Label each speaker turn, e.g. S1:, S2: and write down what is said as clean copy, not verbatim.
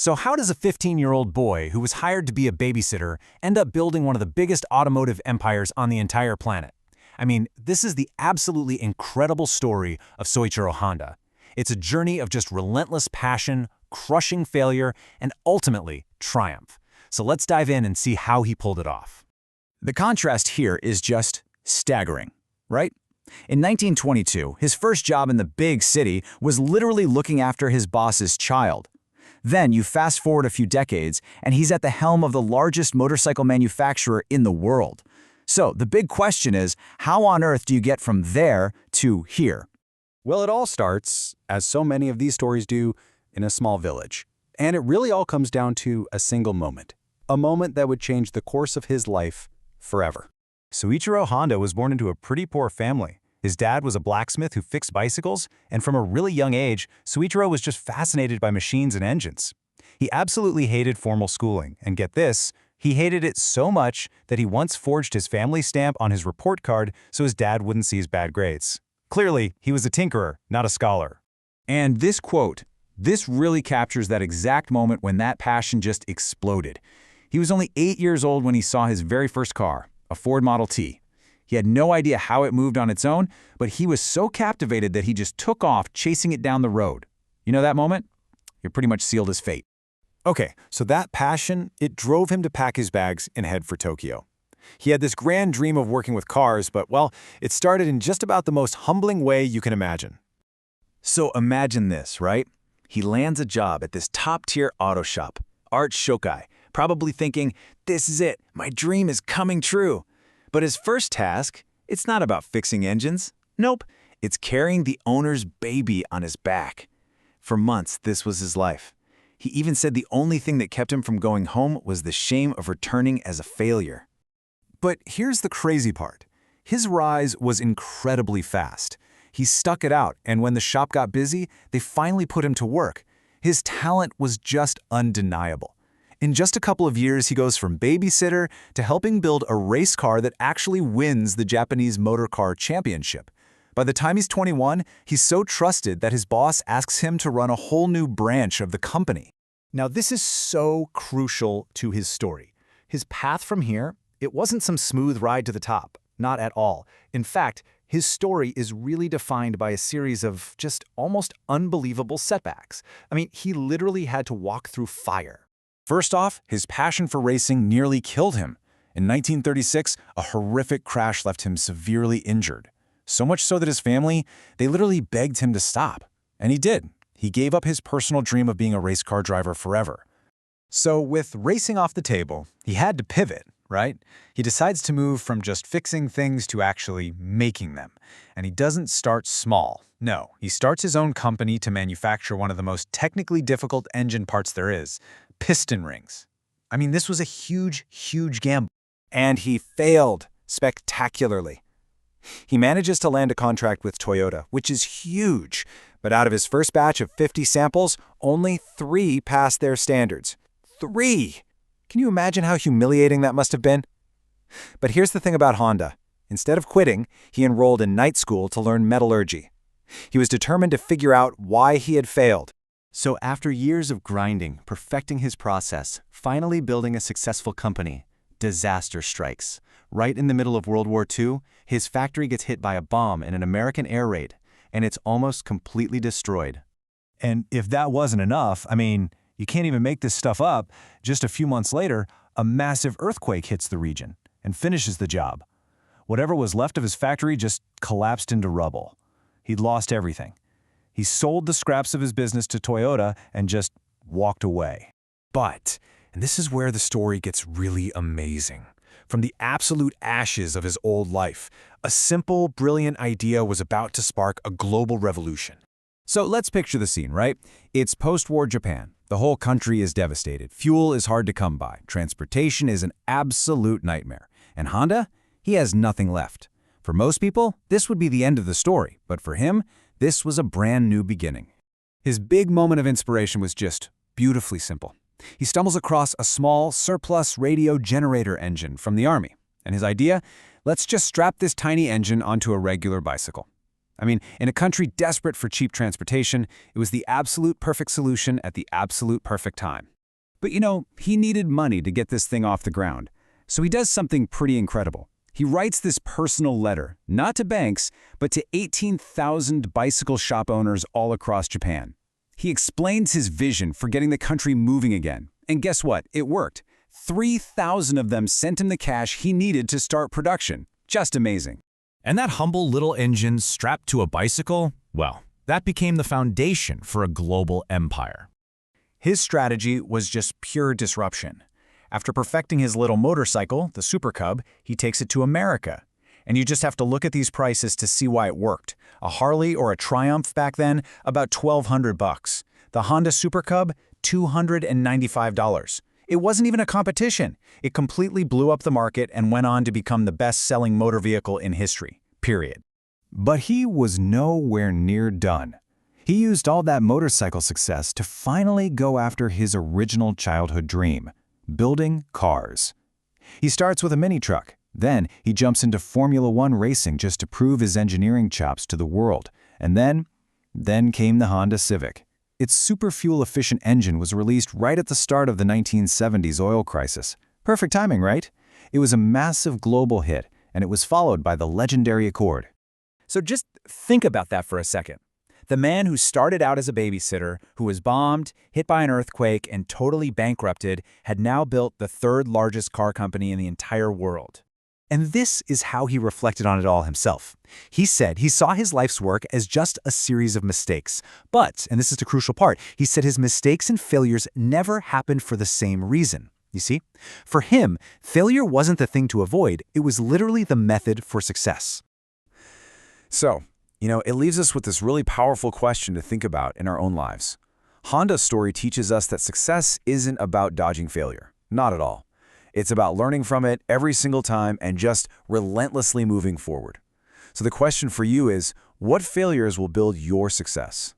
S1: So how does a 15-year-old boy who was hired to be a babysitter end up building one of the biggest automotive empires on the entire planet? I mean, this is the absolutely incredible story of Soichiro Honda. It's a journey of just relentless passion, crushing failure, and ultimately triumph. So let's dive in and see how he pulled it off.
S2: The contrast here is just staggering, right? In 1922, his first job in the big city was literally looking after his boss's child. Then you fast forward a few decades, and he's at the helm of the largest motorcycle manufacturer in the world. So the big question is, how on earth do you get from there to here?
S3: Well, it all starts, as so many of these stories do, in a small village. And it really all comes down to a single moment. A moment that would change the course of his life forever.
S1: Soichiro Honda was born into a pretty poor family. His dad was a blacksmith who fixed bicycles, and from a really young age, Soichiro was just fascinated by machines and engines. He absolutely hated formal schooling, and get this, he hated it so much that he once forged his family stamp on his report card so his dad wouldn't see his bad grades. Clearly, he was a tinkerer, not a scholar.
S2: And this quote, this really captures that exact moment when that passion just exploded. He was only 8 years old when he saw his very first car, a Ford Model T. He had no idea how it moved on its own, but he was so captivated that he just took off chasing it down the road. You know that moment? You're pretty much sealed his fate.
S3: Okay, so that passion, it drove him to pack his bags and head for Tokyo. He had this grand dream of working with cars, but, well, it started in just about the most humbling way you can imagine.
S2: So imagine this, right? He lands a job at this top-tier auto shop, Art Shokai, probably thinking, this is it, my dream is coming true. But his first task, it's not about fixing engines. Nope, it's carrying the owner's baby on his back. For months, this was his life. He even said the only thing that kept him from going home was the shame of returning as a failure.
S1: But here's the crazy part. His rise was incredibly fast. He stuck it out, and when the shop got busy, they finally put him to work. His talent was just undeniable. In just a couple of years, he goes from babysitter to helping build a race car that actually wins the Japanese Motor Car Championship. By the time he's 21, he's so trusted that his boss asks him to run a whole new branch of the company. Now, this is so crucial to his story. His path from here, it wasn't some smooth ride to the top, not at all. In fact, his story is really defined by a series of just almost unbelievable setbacks. I mean, he literally had to walk through fire. First off, his passion for racing nearly killed him. In 1936, a horrific crash left him severely injured. So much so that his family, they literally begged him to stop. And he did. He gave up his personal dream of being a race car driver forever. So with racing off the table, he had to pivot, right? He decides to move from just fixing things to actually making them. And he doesn't start small. No, he starts his own company to manufacture one of the most technically difficult engine parts there is, piston rings. I mean, this was a huge, huge gamble. And he failed spectacularly. He manages to land a contract with Toyota, which is huge. But out of his first batch of 50 samples, only 3 passed their standards. 3! Can you imagine how humiliating that must have been? But here's the thing about Honda. Instead of quitting, he enrolled in night school to learn metallurgy. He was determined to figure out why he had failed. So after years of grinding, perfecting his process, finally building a successful company, disaster strikes. Right in the middle of World War II, his factory gets hit by a bomb in an American air raid, and it's almost completely destroyed. And if that wasn't enough, I mean, you can't even make this stuff up, just a few months later, a massive earthquake hits the region and finishes the job. Whatever was left of his factory just collapsed into rubble. He'd lost everything. He sold the scraps of his business to Toyota and just walked away. But, and this is where the story gets really amazing. From the absolute ashes of his old life, a simple, brilliant idea was about to spark a global revolution. So let's picture the scene, right? It's post-war Japan. The whole country is devastated. Fuel is hard to come by. Transportation is an absolute nightmare. And Honda? He has nothing left. For most people, this would be the end of the story. But for him, this was a brand new beginning. His big moment of inspiration was just beautifully simple. He stumbles across a small surplus radio generator engine from the army. And his idea? Let's just strap this tiny engine onto a regular bicycle.
S3: I mean, in a country desperate for cheap transportation, it was the absolute perfect solution at the absolute perfect time. But he needed money to get this thing off the ground. So he does something pretty incredible. He writes this personal letter, not to banks, but to 18,000 bicycle shop owners all across Japan. He explains his vision for getting the country moving again. And guess what? It worked. 3,000 of them sent him the cash he needed to start production. Just amazing.
S1: And that humble little engine strapped to a bicycle, well, that became the foundation for a global empire.
S2: His strategy was just pure disruption. After perfecting his little motorcycle, the Super Cub, he takes it to America. And you just have to look at these prices to see why it worked. A Harley or a Triumph back then, about $1,200. The Honda Super Cub, $295. It wasn't even a competition. It completely blew up the market and went on to become the best-selling motor vehicle in history, period.
S3: But he was nowhere near done. He used all that motorcycle success to finally go after his original childhood dream, building cars. He starts with a mini truck. Then he jumps into Formula One racing just to prove his engineering chops to the world. And then came the Honda Civic. Its super fuel-efficient engine was released right at the start of the 1970s oil crisis. Perfect timing, right? It was a massive global hit, and it was followed by the legendary Accord.
S2: So just think about that for a second. The man who started out as a babysitter, who was bombed, hit by an earthquake, and totally bankrupted, had now built the third largest car company in the entire world. And this is how he reflected on it all himself. He said he saw his life's work as just a series of mistakes. But, and this is the crucial part, he said his mistakes and failures never happened for the same reason. You see? For him, failure wasn't the thing to avoid, it was literally the method for success.
S3: So, it leaves us with this really powerful question to think about in our own lives. Honda's story teaches us that success isn't about dodging failure. Not at all. It's about learning from it every single time and just relentlessly moving forward. So the question for you is, what failures will build your success?